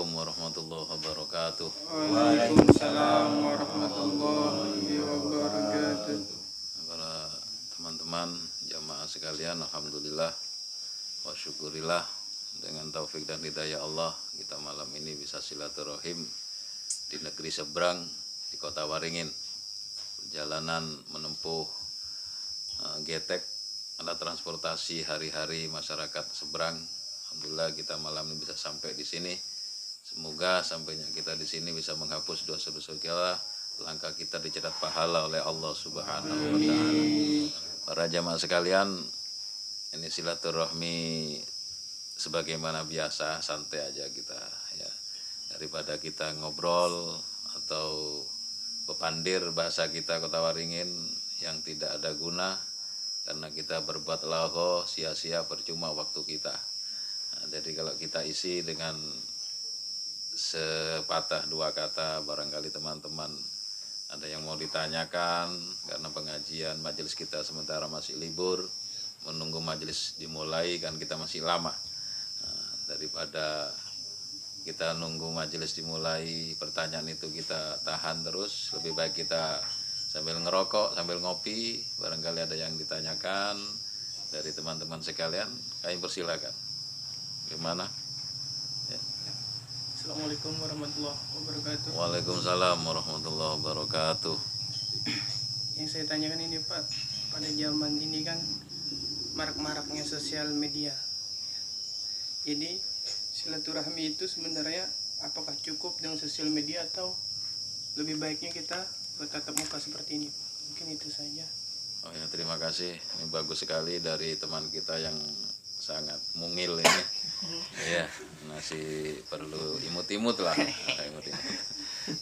Assalamualaikum warahmatullahi wabarakatuh. Waalaikumsalam warahmatullahi wabarakatuh. Para teman-teman jamaah sekalian, alhamdulillah wa syukurillah, dengan taufik dan hidayah Allah kita malam ini bisa silaturahim di negeri seberang, di kota Waringin. Perjalanan menempuh getek alat transportasi hari-hari masyarakat seberang. Alhamdulillah kita malam ini bisa sampai di sini. Semoga sampainya kita di sini bisa menghapus dosa-dosa kita, langkah kita dicatat pahala oleh Allah Subhanahu wa taala. Para jamaah sekalian, ini silaturahmi sebagaimana biasa, santai aja kita ya. Daripada kita ngobrol atau bepandir bahasa kita Kota Waringin yang tidak ada guna, karena kita berbuat laho sia-sia, percuma waktu kita. Nah, jadi kalau kita isi dengan sepatah dua kata, barangkali teman-teman ada yang mau ditanyakan, karena pengajian majelis kita sementara masih libur, menunggu majelis dimulai kan kita masih lama. Nah, daripada kita nunggu majelis dimulai, pertanyaan itu kita tahan terus, lebih baik kita sambil ngerokok, sambil ngopi, barangkali ada yang ditanyakan dari teman-teman sekalian, kami persilakan. Gimana? Ya. Assalamualaikum warahmatullahi wabarakatuh. Waalaikumsalam warahmatullahi wabarakatuh. Yang saya tanyakan ini Pak, pada zaman ini kan marak-maraknya sosial media. Jadi silaturahmi itu sebenarnya apakah cukup dengan sosial media atau lebih baiknya kita bertatap muka seperti ini? Mungkin itu saja. Oh ya, terima kasih. Ini bagus sekali dari teman kita yang sangat mungil ini. Ya, masih perlu imut-imut lah. Imut-imut.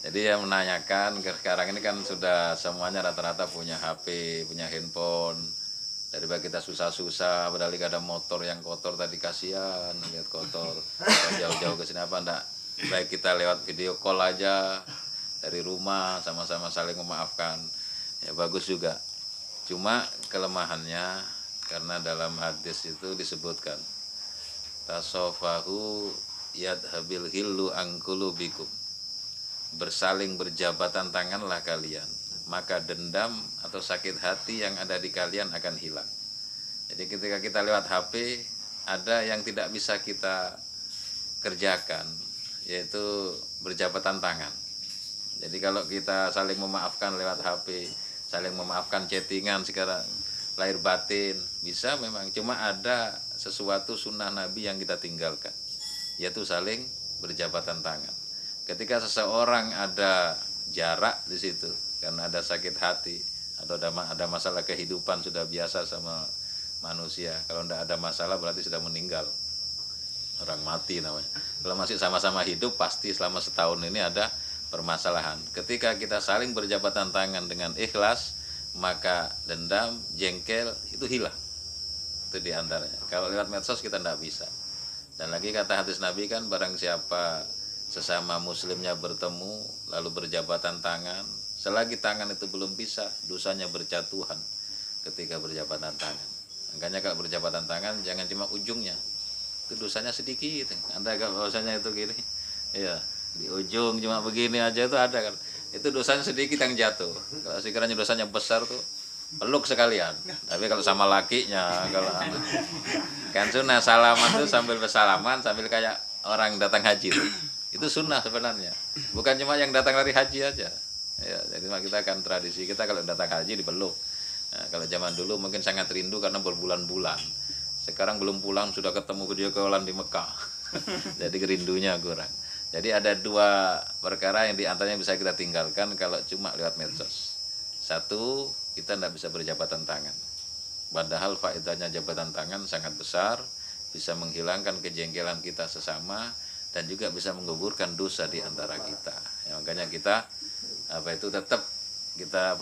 Jadi yang menanyakan, sekarang ini kan sudah semuanya rata-rata punya HP, punya handphone. Daripada kita susah-susah, padahal ada motor yang kotor tadi, kasihan lihat kotor. Jauh-jauh ke sini apa enggak? Baik kita lewat video call aja dari rumah, sama-sama saling memaafkan. Ya bagus juga. Cuma kelemahannya, karena dalam hadis itu disebutkan tasofahu yadhabil hillu angkulubikum, bersaling berjabatan tanganlah kalian, maka dendam atau sakit hati yang ada di kalian akan hilang. Jadi ketika kita lewat HP, ada yang tidak bisa kita kerjakan, yaitu berjabatan tangan. Jadi kalau kita saling memaafkan lewat HP, saling memaafkan chattingan sekarang lahir batin, bisa memang. Cuma ada sesuatu sunnah Nabi yang kita tinggalkan, yaitu saling berjabatan tangan. Ketika seseorang ada jarak di situ, karena ada sakit hati atau ada masalah kehidupan, sudah biasa sama manusia. Kalau tidak ada masalah berarti sudah meninggal, orang mati namanya. Kalau masih sama-sama hidup, pasti selama setahun ini ada permasalahan. Ketika kita saling berjabatan tangan dengan ikhlas, maka dendam, jengkel itu hilang. Itu diantaranya. Kalau lewat medsos kita tidak bisa. Dan lagi kata hadis Nabi kan, barang siapa sesama muslimnya bertemu lalu berjabatan tangan, selagi tangan itu belum bisa, dosanya berjatuhan ketika berjabatan tangan. Makanya kalau berjabatan tangan jangan cuma ujungnya, itu dosanya sedikit. Anda kalau dosanya itu gini, ya di ujung cuma begini aja itu ada kan, itu dosanya sedikit yang jatuh. Kalau sekiranya dosanya besar tuh peluk sekalian. Tapi kalau sama lakinya, kalau kan sunnah salaman tuh sambil bersalaman, sambil kayak orang datang haji tuh. Itu sunnah sebenarnya, bukan cuma yang datang dari haji aja ya. Jadi kita kan tradisi kita kalau datang haji dipeluk. Nah, kalau zaman dulu mungkin sangat rindu karena berbulan-bulan, sekarang belum pulang sudah ketemu video callan di Mekah. Jadi rindunya kurang. Jadi ada dua perkara yang diantaranya bisa kita tinggalkan kalau cuma lewat medsos. Satu, kita tidak bisa berjabatan tangan, padahal faedahnya jabatan tangan sangat besar, bisa menghilangkan kejengkelan kita sesama, dan juga bisa menggugurkan dosa di antara kita. Ya, makanya kita tetap kita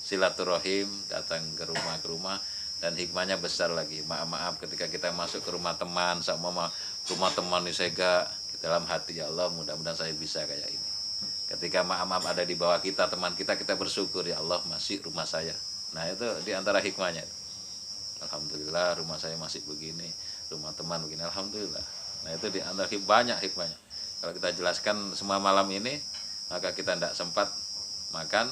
silaturahim, datang ke rumah, dan hikmahnya besar lagi. Maaf ketika kita masuk ke rumah teman, sama rumah teman ini saya dalam hati, ya Allah mudah-mudahan saya bisa kayak ini. Ketika maaf ada di bawah kita, teman kita bersyukur, ya Allah masih rumah saya. Nah itu diantara hikmahnya. Alhamdulillah rumah saya masih begini, rumah teman begini, alhamdulillah. Nah itu diantara banyak hikmahnya. Kalau kita jelaskan semua malam ini, maka kita tidak sempat makan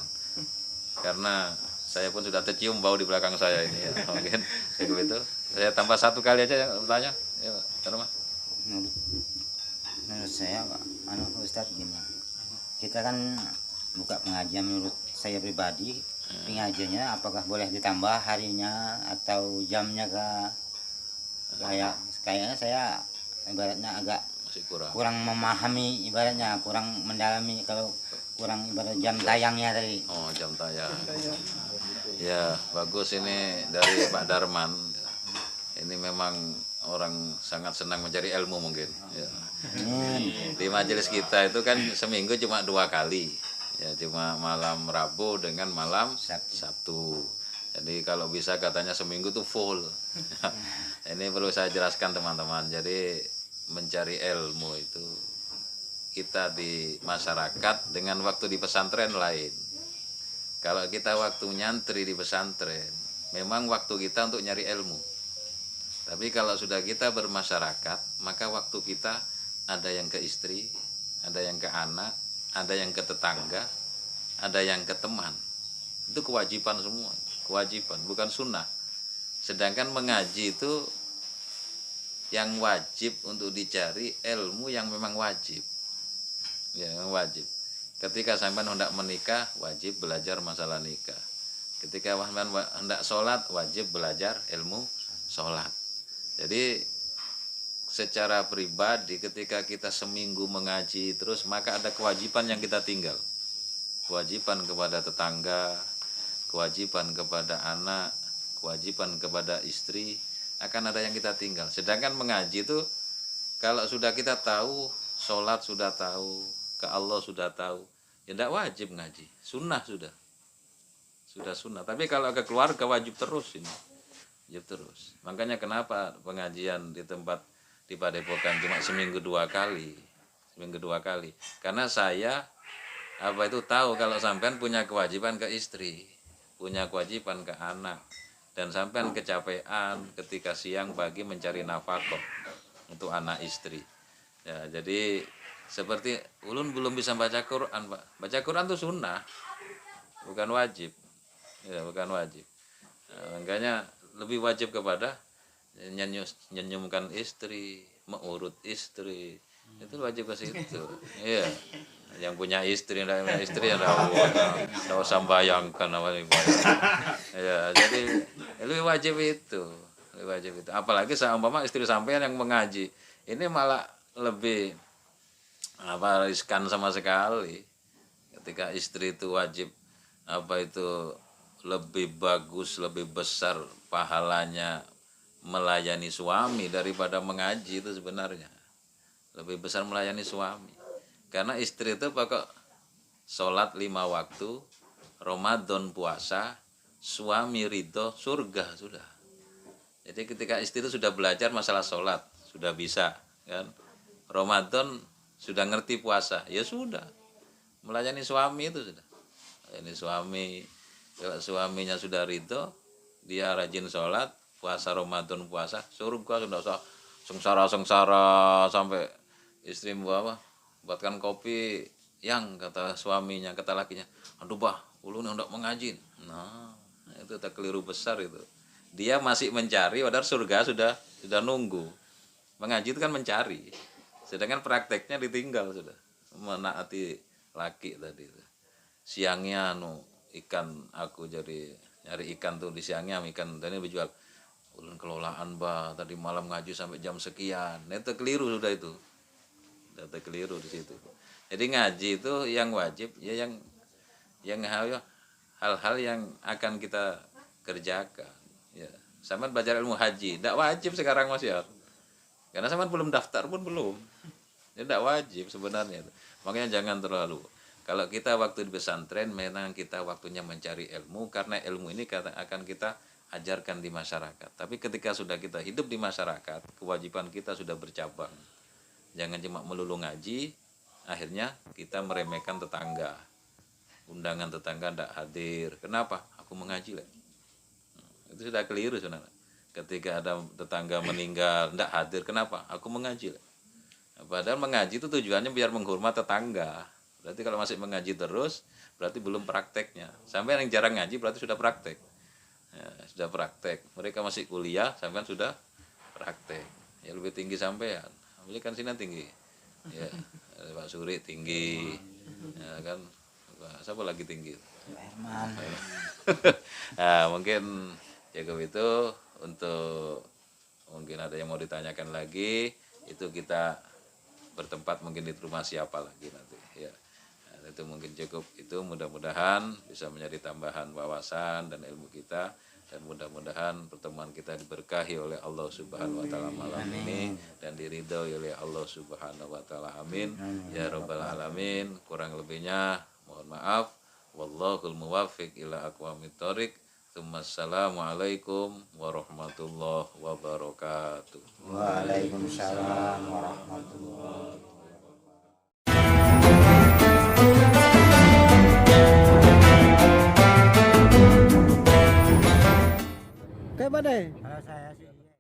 karena saya pun sudah tercium bau di belakang saya ini ya. Mungkin begitu. Saya tambah satu kali aja yang bertanya. Ya, Pak. Menurut saya Ustadz gini, kita kan buka pengajian, menurut saya pribadi pengajiannya apakah boleh ditambah harinya atau jamnya kayaknya saya ibaratnya agak Masih kurang. kurang memahami, ibaratnya kurang mendalami, kalau kurang ibarat jam tayangnya tadi. Oh, jam tayang. Ya, bagus ini dari Pak Darman. Ini memang orang sangat senang mencari ilmu mungkin. Ya. Di majelis kita itu kan seminggu cuma 2 kali. Ya, cuma malam Rabu dengan malam Sabtu. Jadi kalau bisa katanya seminggu tuh full. Ini perlu saya jelaskan teman-teman. Jadi mencari ilmu itu kita di masyarakat dengan waktu di pesantren lain. Kalau kita waktu nyantri di pesantren, memang waktu kita untuk nyari ilmu. Tapi kalau sudah kita bermasyarakat, maka waktu kita ada yang ke istri, ada yang ke anak, ada yang ke tetangga, ada yang ke teman. Itu kewajiban semua, kewajiban, bukan sunnah. Sedangkan mengaji itu yang wajib untuk dicari ilmu yang memang wajib. Ya, memang wajib. Ketika sampai hendak menikah, wajib belajar masalah nikah. Ketika hendak sholat, wajib belajar ilmu sholat. Jadi secara pribadi ketika kita seminggu mengaji terus, maka ada kewajiban yang kita tinggal. Kewajiban kepada tetangga, kewajiban kepada anak, kewajiban kepada istri, akan ada yang kita tinggal. Sedangkan mengaji itu kalau sudah kita tahu, sholat sudah tahu, ke Allah sudah tahu, ya tidak wajib ngaji, sunnah sudah sunnah. Tapi kalau ke keluarga wajib terus ini, wajib terus. Makanya kenapa pengajian di tempat di Padepokan cuma seminggu 2 kali, karena saya tahu kalau sampean punya kewajiban ke istri, punya kewajiban ke anak, dan sampean kecapean ketika siang pagi mencari nafkah untuk anak istri. Ya, jadi seperti ulun belum bisa baca Quran, Pak. Baca Quran itu sunnah, bukan wajib. Ya, bukan wajib. Nah, makanya lebih wajib kepada nyenyumkan istri, mengurut istri. Itu wajib ke situ. Iya. Yang punya istri, yang punya istri ya enggak usah bayangkan apa ini. Ya, jadi lebih wajib itu. Lebih wajib itu. Apalagi seumpama istri sampean yang mengaji. Ini malah lebih riskan sama sekali. Ketika istri itu wajib lebih bagus, lebih besar pahalanya melayani suami daripada mengaji. Itu sebenarnya lebih besar melayani suami, karena istri itu pokok sholat 5 waktu, Ramadan puasa, suami ridho, surga sudah. Jadi ketika istri itu sudah belajar masalah sholat, sudah bisa kan, Ramadan sudah ngerti puasa, ya sudah melayani suami itu sudah. Ini suami, kalau suaminya sudah ridho, dia rajin sholat, puasa Ramadan puasa, surga sudah usah sengsara sampai istri buatkan kopi yang kata suaminya, kata lakinya, aduh bah, ulun hendak mengaji. Nah, itu tak keliru besar itu. Dia masih mencari, padahal surga sudah nunggu. Mengaji itu kan mencari, sedangkan prakteknya ditinggal sudah. Menaati laki tadi. Siangnya ikan, aku jadi nyari ikan tuh di siangnya, ikan tadi dijual. Ulun kelolaan bah, tadi malam ngaji sampai jam sekian. Itu keliru sudah itu. Sudah keliru di situ. Jadi ngaji itu yang wajib ya, yang hal-hal yang akan kita kerjakan. Ya, sama belajar ilmu haji, tidak wajib sekarang Mas ya. Karena sama belum daftar pun belum. Ya, tidak wajib sebenarnya. Makanya jangan terlalu. Kalau kita waktu di pesantren, memang kita waktunya mencari ilmu, karena ilmu ini akan kita ajarkan di masyarakat. Tapi ketika sudah kita hidup di masyarakat, kewajiban kita sudah bercabang. Jangan cuma melulu ngaji, akhirnya kita meremehkan tetangga. Undangan tetangga tidak hadir. Kenapa? Aku mengaji lah. Itu sudah keliru saudara. Ketika ada tetangga meninggal tidak hadir, kenapa? Aku mengaji lah. Padahal mengaji itu tujuannya biar menghormat tetangga. Berarti kalau masih mengaji terus, berarti belum prakteknya. Sampai yang jarang ngaji berarti sudah praktek. Ya, sudah praktek. Mereka masih kuliah, sampai sudah praktek. Ya lebih tinggi sampean. Ambil kan sini tinggi. Ya, Pak Suri tinggi. Ya kan. Siapa lagi tinggi? Herman. Nah, mungkin cukup itu. Untuk mungkin ada yang mau ditanyakan lagi, itu kita bertempat mungkin di rumah siapa lagi nanti ya. Nah, itu mungkin cukup itu, mudah-mudahan bisa menjadi tambahan wawasan dan ilmu kita, dan mudah-mudahan pertemuan kita diberkahi oleh Allah Subhanahu wa taala malam ini dan diridhoi oleh Allah Subhanahu wa taala. Amin ya rabbal alamin. Kurang lebihnya mohon maaf. Wallahul muwaffiq ila aqwamit thoriq. Assalamualaikum warahmatullahi wabarakatuh. Waalaikumsalam warahmatullahi wabarakatuh.